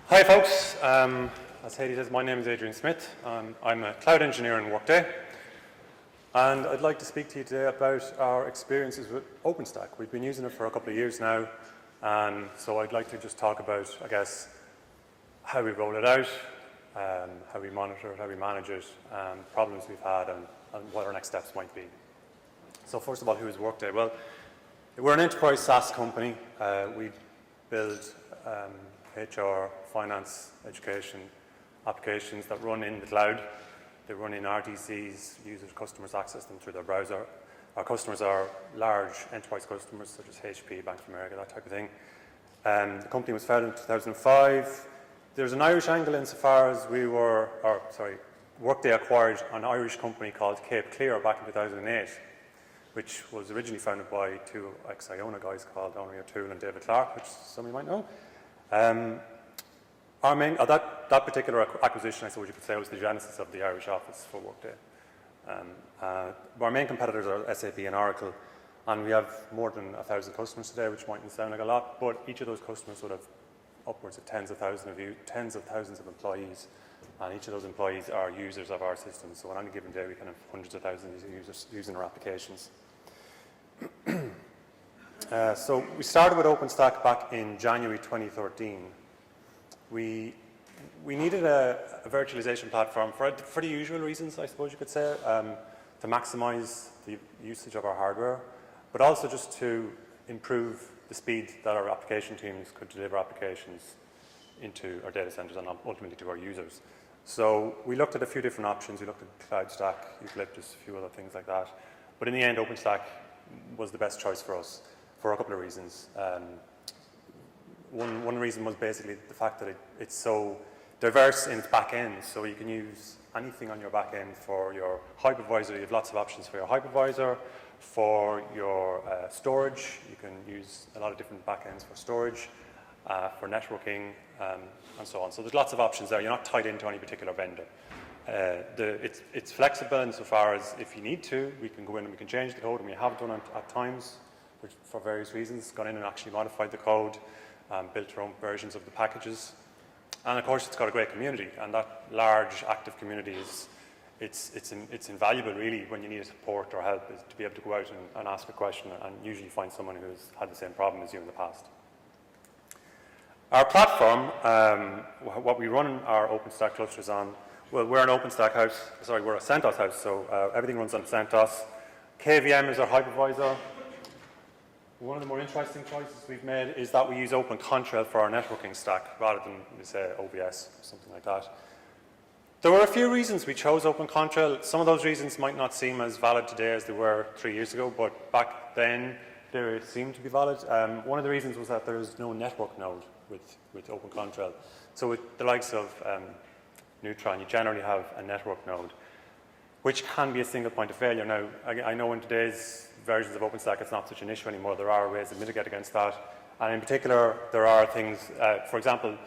Hi folks, as Hayley says, my name is Adrian Smith. I'm a cloud engineer in Workday, and I'd like to speak to you today about our experiences with OpenStack. We've been using it for a couple of years now, and so I'd like to just talk about, I guess, how we roll it out, how we monitor it, how we manage it, problems we've had, and what our next steps might be. So first of all, who is Workday? Well, we're an enterprise SaaS company. We build HR, finance, education applications that run in the cloud. They run in RDCs, users, customers access them through their browser. Our customers are large enterprise customers such as HP, Bank of America, that type of thing. The company was founded in 2005. There's an Irish angle insofar as Workday acquired an Irish company called Cape Clear back in 2008, which was originally founded by two ex-Iona guys called Henry O'Toole and David Clark, which some of you might know. That particular acquisition, I suppose you could say, was the genesis of the Irish office for Workday. Our main competitors are SAP and Oracle, and we have more than 1,000 customers today, which mightn't sound like a lot, but each of those customers would have upwards of tens of thousands of employees, and each of those employees are users of our systems. So on any given day, we can have hundreds of thousands of users using our applications. So we started with OpenStack back in January 2013. We needed a virtualization platform for the usual reasons, I suppose you could say, to maximize the usage of our hardware, but also just to improve the speed that our application teams could deliver applications into our data centers and ultimately to our users. So we looked at a few different options. We looked at CloudStack, Eucalyptus, a few other things like that. But in the end, OpenStack was the best choice for us for a couple of reasons. One reason was basically the fact that it's so diverse in its back end. So you can use anything on your back end for your hypervisor. You have lots of options for your hypervisor. For your storage, you can use a lot of different backends for storage, for networking, and so on. So there's lots of options there. You're not tied into any particular vendor. It's flexible insofar as if you need to, we can go in and we can change the code, and we have done it at times, which for various reasons, gone in and actually modified the code, built our own versions of the packages. And of course, it's got a great community, and that large active community it's invaluable really when you need support or help, is to be able to go out and ask a question and usually find someone who's had the same problem as you in the past. Our platform, what we run our OpenStack clusters on, well, we're an OpenStack house, we're a CentOS house, so everything runs on CentOS. KVM is our hypervisor. One of the more interesting choices we've made is that we use OpenContrail for our networking stack rather than, say, OBS or something like that. There were a few reasons we chose OpenContrail. Some of those reasons might not seem as valid today as they were 3 years ago, but back then they seemed to be valid. One of the reasons was that there is no network node with OpenContrail. So with the likes of Neutron, you generally have a network node, which can be a single point of failure. Now, I know in today's versions of OpenStack, it's not such an issue anymore. There are ways to mitigate against that. And in particular, there are things, for example,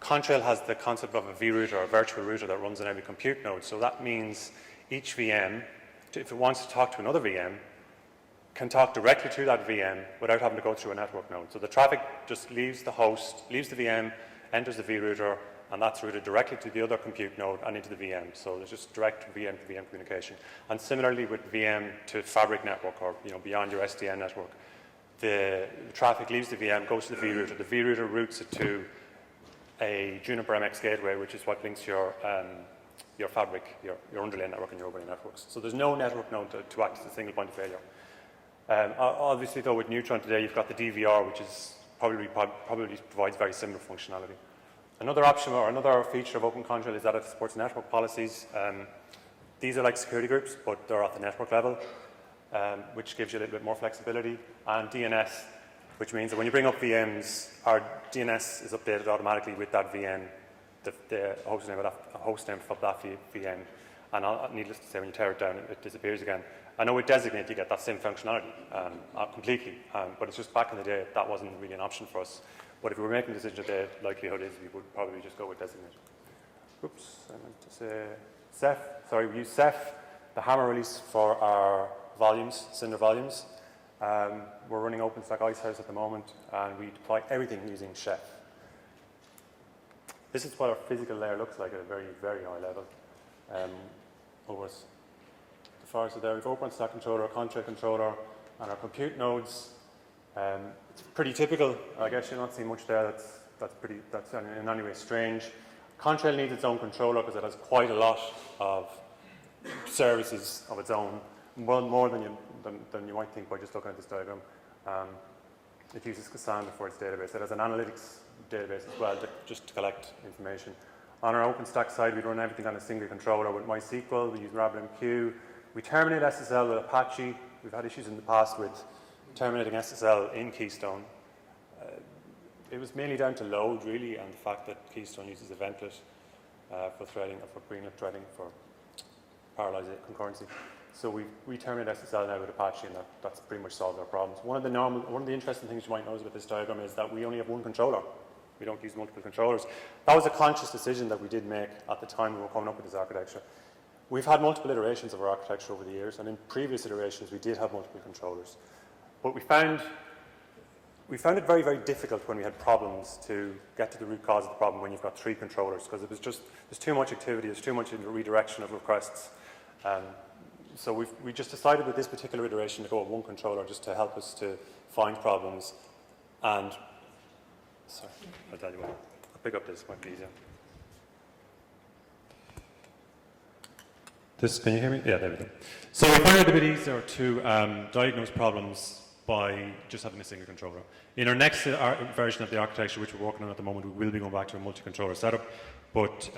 Contrail has the concept of a vRouter, a virtual router that runs on every compute node. So that means each VM, if it wants to talk to another VM, can talk directly to that VM without having to go through a network node. So the traffic just leaves the host, leaves the VM, enters the vRouter, and that's routed directly to the other compute node and into the VM. So there's just direct VM to VM communication. And similarly with VM to Fabric network, or beyond your SDN network, the traffic leaves the VM, goes to the vRouter. The vRouter routes it to a Juniper MX gateway, which is what links your Fabric, your underlay network and your overlay networks. So there's no network node to act as a single point of failure. Obviously, though, with Neutron today, you've got the DVR, which is probably provides very similar functionality. Another option or another feature of OpenContrail is that it supports network policies. These are like security groups, but they're at the network level, which gives you a little bit more flexibility. And DNS, which means that when you bring up VMs, our DNS is updated automatically with that VM, the host name for that VM. And needless to say, when you tear it down, it disappears again. I know with Designate, you get that same functionality completely, but it's just back in the day, that wasn't really an option for us. But if we were making a decision today, the likelihood is we would probably just go with Designate. Oops, I meant to say Ceph. Sorry, we use Ceph, the Hammer release for our volumes, Cinder volumes. We're running OpenStack Icehouse at the moment, and we deploy everything using Chef. This is what our physical layer looks like at a very, very high level. Over the far side there, we've OpenStack controller, contract controller, and our compute nodes. It's pretty typical. I guess you'll not see much there that's in any way strange. Contrail needs its own controller because it has quite a lot of services of its own, well, more than you might think by just looking at this diagram. It uses Cassandra for its database. It has an analytics database as well, just to collect information. On our OpenStack side, we run everything on a single controller with MySQL. We use RabbitMQ. We terminate SSL with Apache. We've had issues in the past with terminating SSL in Keystone. It was mainly down to load, really, and the fact that Keystone uses Eventlet for threading, or for greenlit threading, for parallelized concurrency. So we terminate SSL now with Apache, and that's pretty much solved our problems. One of the interesting things you might notice about this diagram is that we only have one controller. We don't use multiple controllers. That was a conscious decision that we did make at the time we were coming up with this architecture. We've had multiple iterations of our architecture over the years, and in previous iterations we did have multiple controllers. But we found it very, very difficult when we had problems to get to the root cause of the problem when you've got 3 controllers, because it was just, there's too much activity, there's too much redirection of requests. So we just decided with this particular iteration to go with one controller just to help us to find problems. And, sorry, I'll tell you what, I'll pick up this, might be easier. Can you hear me? Yeah, there we go. So we found it a bit easier to diagnose problems by just having a single controller. In our next version of the architecture, which we're working on at the moment, we will be going back to a multi-controller setup. But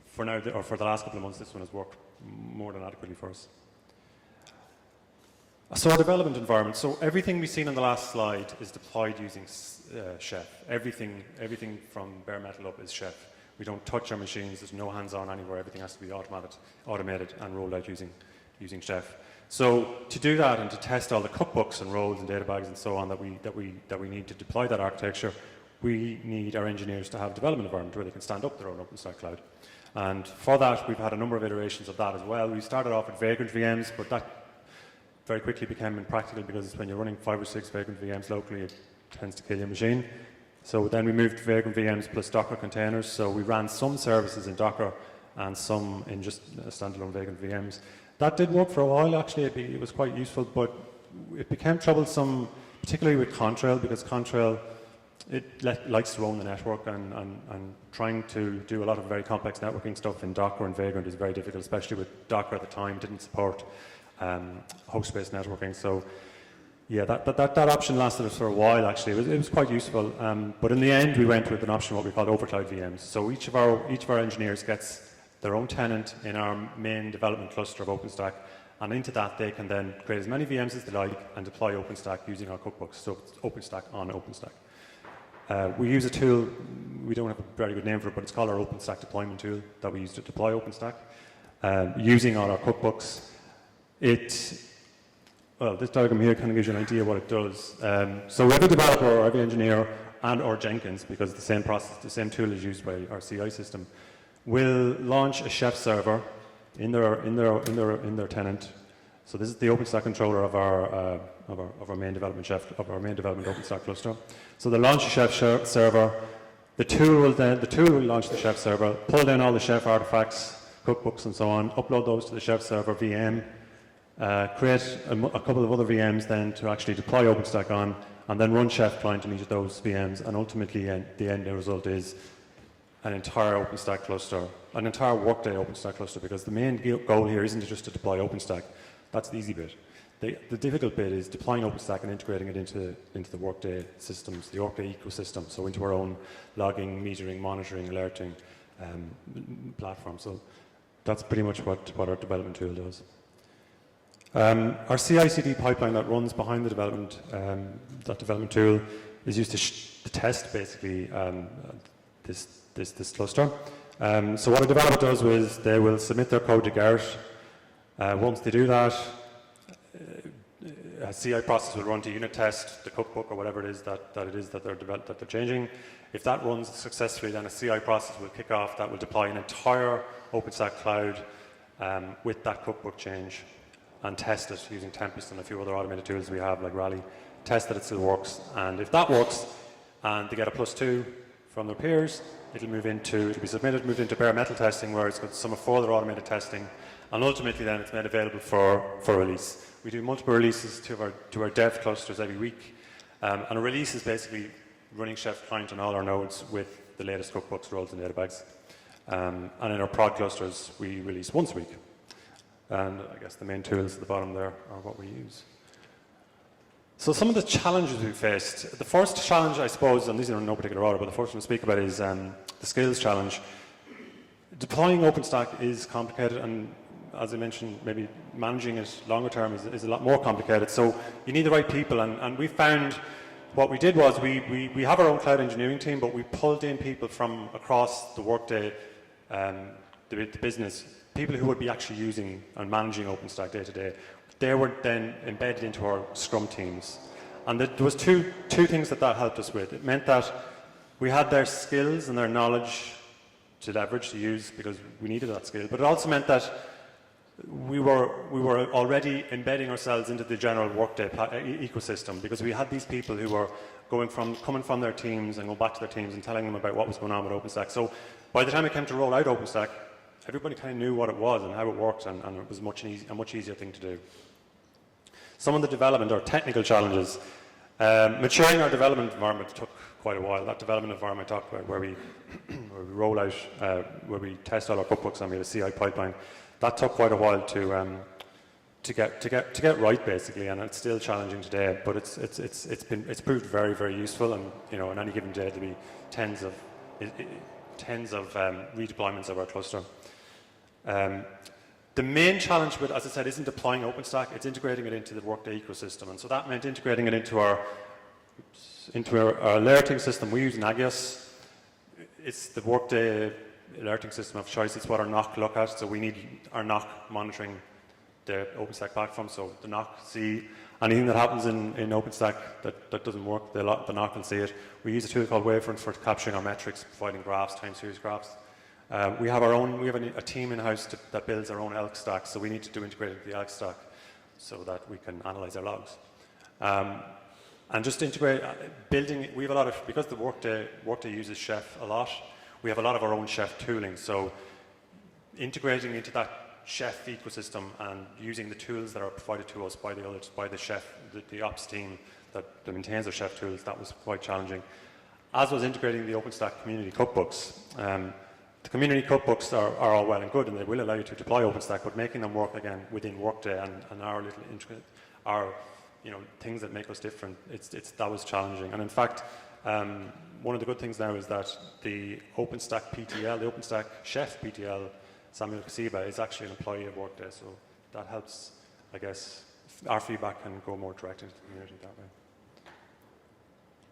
for now, or for the last couple of months, this one has worked more than adequately for us. So our development environment. So everything we've seen on the last slide is deployed using Chef. Everything from bare metal up is Chef. We don't touch our machines. There's no hands-on anywhere. Everything has to be automated and rolled out using Chef. So to do that and to test all the cookbooks and roles and data bags and so on that we need to deploy that architecture, we need our engineers to have a development environment where they can stand up their own OpenStack cloud. And for that, we've had a number of iterations of that as well. We started off with vagrant VMs, but that very quickly became impractical because when you're running 5 or 6 vagrant VMs locally, it tends to kill your machine. So then we moved to vagrant VMs plus Docker containers. So we ran some services in Docker and some in just standalone vagrant VMs. That did work for a while, actually. It was quite useful, but it became troublesome, particularly with Contrail, because Contrail, likes to own the network, and trying to do a lot of very complex networking stuff in Docker and Vagrant is very difficult, especially with Docker at the time didn't support host-based networking. So yeah, that option lasted us for a while, actually. It was quite useful, but in the end we went with an option what we called overcloud VMs. So each of our engineers gets their own tenant in our main development cluster of OpenStack, and into that they can then create as many VMs as they like and deploy OpenStack using our cookbooks. So it's OpenStack on OpenStack. We use a tool, we don't have a very good name for it, but it's called our OpenStack deployment tool that we use to deploy OpenStack using all our cookbooks. Well, this diagram here kind of gives you an idea what it does. So every developer or every engineer or Jenkins, because the same process, the same tool is used by our CI system, will launch a Chef server in their tenant. So this is the OpenStack controller of our main development OpenStack cluster. So they launch a Chef server. The tool will launch the Chef server, pull down all the Chef artifacts, cookbooks, and so on, upload those to the Chef server VM, create a couple of other VMs then to actually deploy OpenStack on, and then run Chef client on each of those VMs, and ultimately the end result is an entire OpenStack cluster, an entire Workday OpenStack cluster, because the main goal here isn't just to deploy OpenStack. That's the easy bit. The difficult bit is deploying OpenStack and integrating it into the Workday systems, the Workday ecosystem, so into our own logging, metering, monitoring, alerting platform. So that's pretty much what our development tool does. Our CI/CD pipeline that runs behind the development, that development tool, is used to test basically this cluster. So what a developer does is they will submit their code to Garrett. Once they do that, a CI process will run to unit test the cookbook or whatever it is that they're changing. If that runs successfully, then a CI process will kick off that will deploy an entire OpenStack cloud with that cookbook change and test it using Tempest and a few other automated tools we have like Rally. Test that it still works, and if that works and they get a +2 from their peers, it'll be submitted, moved into bare metal testing, where it's got some further automated testing, and ultimately then it's made available for release. We do multiple releases to our dev clusters every week, and a release is basically running Chef client on all our nodes with the latest cookbooks, roles, and databags. And in our prod clusters, we release once a week. And I guess the main tools at the bottom there are what we use. So some of the challenges we faced. The first challenge, I suppose, and these are in no particular order, but the first one to speak about is the skills challenge. Deploying OpenStack is complicated, and as I mentioned, maybe managing it longer term is a lot more complicated. So you need the right people, and we found what we did was we have our own cloud engineering team, but we pulled in people from across the Workday, the business, people who would be actually using and managing OpenStack day to day. They were then embedded into our Scrum teams. And there was two things that helped us with. It meant that we had their skills and their knowledge to leverage, to use, because we needed that skill. But it also meant that we were already embedding ourselves into the general Workday ecosystem, because we had these people who were coming from their teams and going back to their teams and telling them about what was going on with OpenStack. So by the time it came to roll out OpenStack, everybody kind of knew what it was and how it worked, and it was a much easier thing to do. Some of the development or technical challenges. Maturing our development environment took quite a while. That development environment I talked about, where we roll out, where we test all our cookbooks and we have a CI pipeline, that took quite a while to get right, basically, and it's still challenging today. But it's proved very, very useful, and on any given day there'll be tens of redeployments of our cluster. The main challenge with, as I said, isn't deploying OpenStack, it's integrating it into the Workday ecosystem. And so that meant integrating it into our alerting system. We use Nagios. It's the Workday alerting system of choice. It's what our NOC look at. So we need our NOC monitoring the OpenStack platform. So the NOC see anything that happens in OpenStack that doesn't work, the NOC will see it. We use a tool called Wavefront for capturing our metrics, providing graphs, time series graphs. We have a team in-house that builds our own ELK stack, so we need to integrate it with the ELK stack so that we can analyze our logs. And just integrate, we have a lot of, because the Workday uses Chef a lot, we have a lot of our own Chef tooling, so integrating into that Chef ecosystem and using the tools that are provided to us by the Chef, the ops team that maintains our Chef tools, that was quite challenging. As was integrating the OpenStack community cookbooks. The community cookbooks are all well and good, and they will allow you to deploy OpenStack, but making them work again within Workday and our little things that make us different, that was challenging. And in fact, one of the good things now is that the OpenStack PTL, the OpenStack Chef PTL, Samuel Kasiba, is actually an employee of Workday, so that helps, I guess, our feedback can go more direct into the community that way.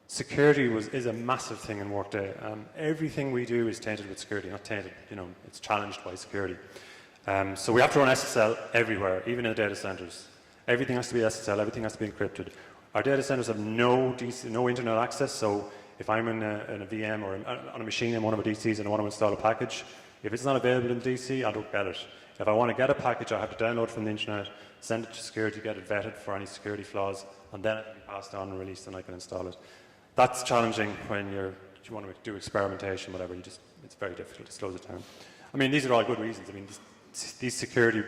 Security is a massive thing in Workday. Everything we do is tainted with security, not tainted, it's challenged by security. So we have to run SSL everywhere, even in the data centers. Everything has to be SSL, everything has to be encrypted. Our data centers have no internet access, so if I'm in a VM or on a machine in one of our DCs and I want to install a package, if it's not available in the DC, I don't get it. If I want to get a package, I have to download from the internet, send it to security, get it vetted for any security flaws, and then it can be passed on and released and I can install it. That's challenging when you want to do experimentation, whatever. It's very difficult. It slows it down. I mean, these are all good reasons. I mean, these security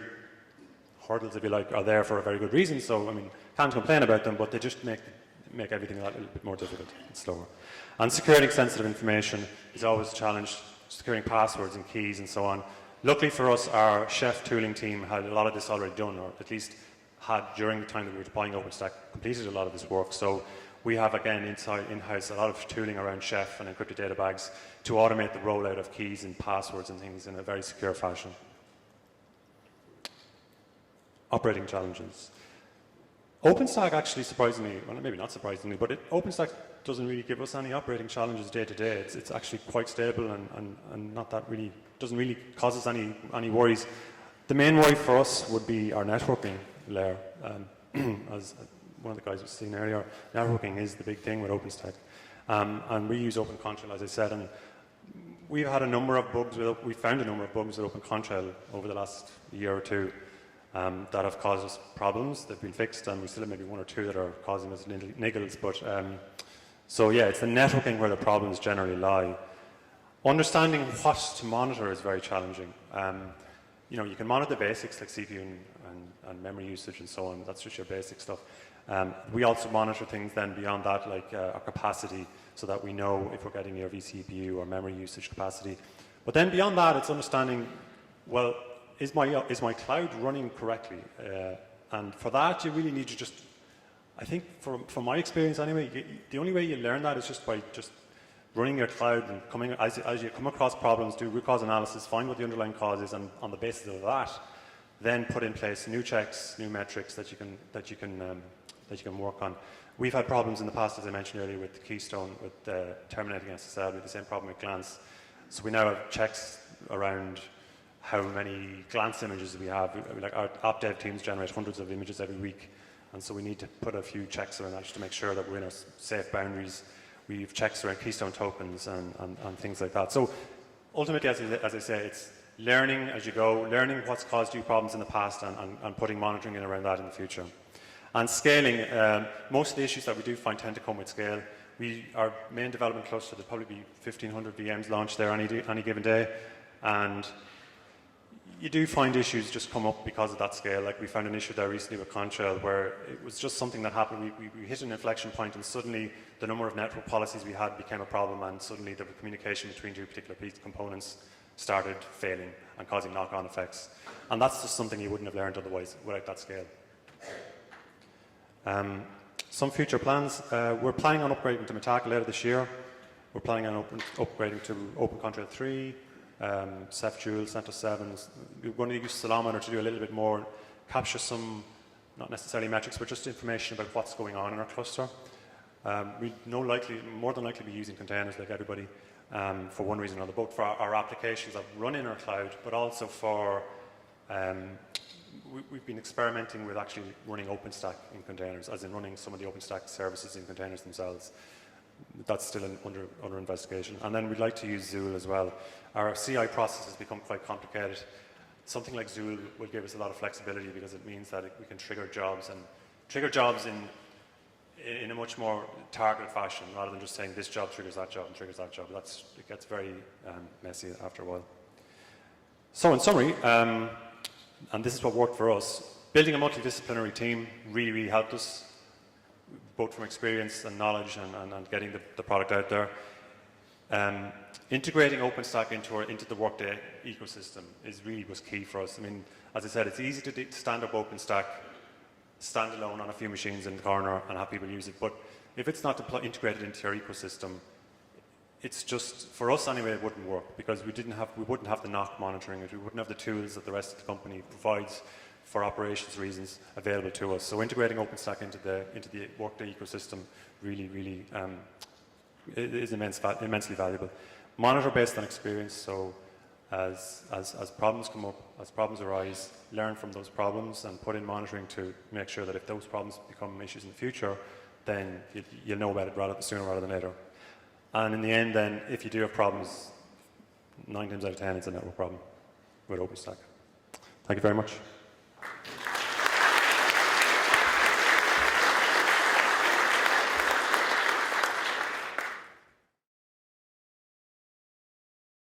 hurdles, if you like, are there for a very good reason. So, I mean, can't complain about them, but they just make everything a little bit more difficult and slower. And securing sensitive information is always a challenge. Securing passwords and keys and so on. Luckily for us, our Chef tooling team had a lot of this already done, or at least had during the time that we were deploying OpenStack, completed a lot of this work. So we have, again, in-house a lot of tooling around Chef and encrypted data bags to automate the rollout of keys and passwords and things in a very secure fashion. Operating challenges. OpenStack actually, surprisingly, well, maybe not surprisingly, but OpenStack doesn't really give us any operating challenges day to day. It's actually quite stable and not that really, doesn't really cause us any worries. The main worry for us would be our networking layer. As one of the guys was saying earlier, networking is the big thing with OpenStack. And we use OpenContrail, as I said, and we've had a number of bugs, we found a number of bugs with OpenContrail over the last year or two that have caused us problems. They've been fixed, and we still have maybe one or two that are causing us niggles. But so yeah, it's the networking where the problems generally lie. Understanding what to monitor is very challenging. You know, you can monitor the basics like CPU and memory usage and so on. That's just your basic stuff. We also monitor things then beyond that, like our capacity, so that we know if we're getting your vCPU or memory usage capacity. But then beyond that, it's understanding, well, is my cloud running correctly? And for that, you really need to just, I think from my experience anyway, the only way you learn that is just by just running your cloud and coming, as you come across problems, do root cause analysis, find what the underlying cause is, and on the basis of that, then put in place new checks, new metrics that you can work on. We've had problems in the past, as I mentioned earlier, with Keystone, with terminating SSL. We had the same problem with Glance. So we now have checks around how many Glance images we have. Like our app dev teams generate hundreds of images every week, and so we need to put a few checks around that just to make sure that we're in our safe boundaries. We've checks around Keystone tokens and things like that. So ultimately, as I say, it's learning as you go, learning what's caused you problems in the past and putting monitoring in around that in the future. And scaling, most of the issues that we do find tend to come with scale. Our main development cluster, there'll probably be 1,500 VMs launched there any given day. And you do find issues just come up because of that scale. Like we found an issue there recently with Contrail where it was just something that happened. We hit an inflection point and suddenly the number of network policies we had became a problem, and suddenly the communication between two particular components started failing and causing knock-on effects. And that's just something you wouldn't have learned otherwise without that scale. Some future plans. We're planning on upgrading to Metac later this year. We're planning on upgrading to OpenContrail 3, Ceph Joule, CentOS 7. We're going to use Salamander to do a little bit more, capture some, not necessarily metrics, but just information about what's going on in our cluster. We more than likely be using containers like everybody for one reason or another, both for our applications that run in our cloud, but also for we've been experimenting with actually running OpenStack in containers, as in running some of the OpenStack services in containers themselves. That's still under investigation. And then we'd like to use Zool as well. Our CI process has become quite complicated. Something like Zool will give us a lot of flexibility because it means that we can trigger jobs in a much more targeted fashion, rather than just saying this job triggers that job and triggers that job. It gets very messy after a while. So in summary, and this is what worked for us, building a multidisciplinary team really helped us, both from experience and knowledge and getting the product out there. Integrating OpenStack into the Workday ecosystem was key for us. I mean, as I said, it's easy to stand up OpenStack standalone on a few machines in the corner and have people use it, but if it's not integrated into your ecosystem, it's just, for us anyway, it wouldn't work because we wouldn't have the NOC monitoring it, we wouldn't have the tools that the rest of the company provides for operations reasons available to us. So integrating OpenStack into the Workday ecosystem really is immensely valuable. Monitor based on experience, so as problems come up, as problems arise, learn from those problems and put in monitoring to make sure that if those problems become issues in the future, then you'll know about it sooner rather than later. And in the end then, if you do have problems, 9 times out of 10 it's a network problem with OpenStack. Thank you very much.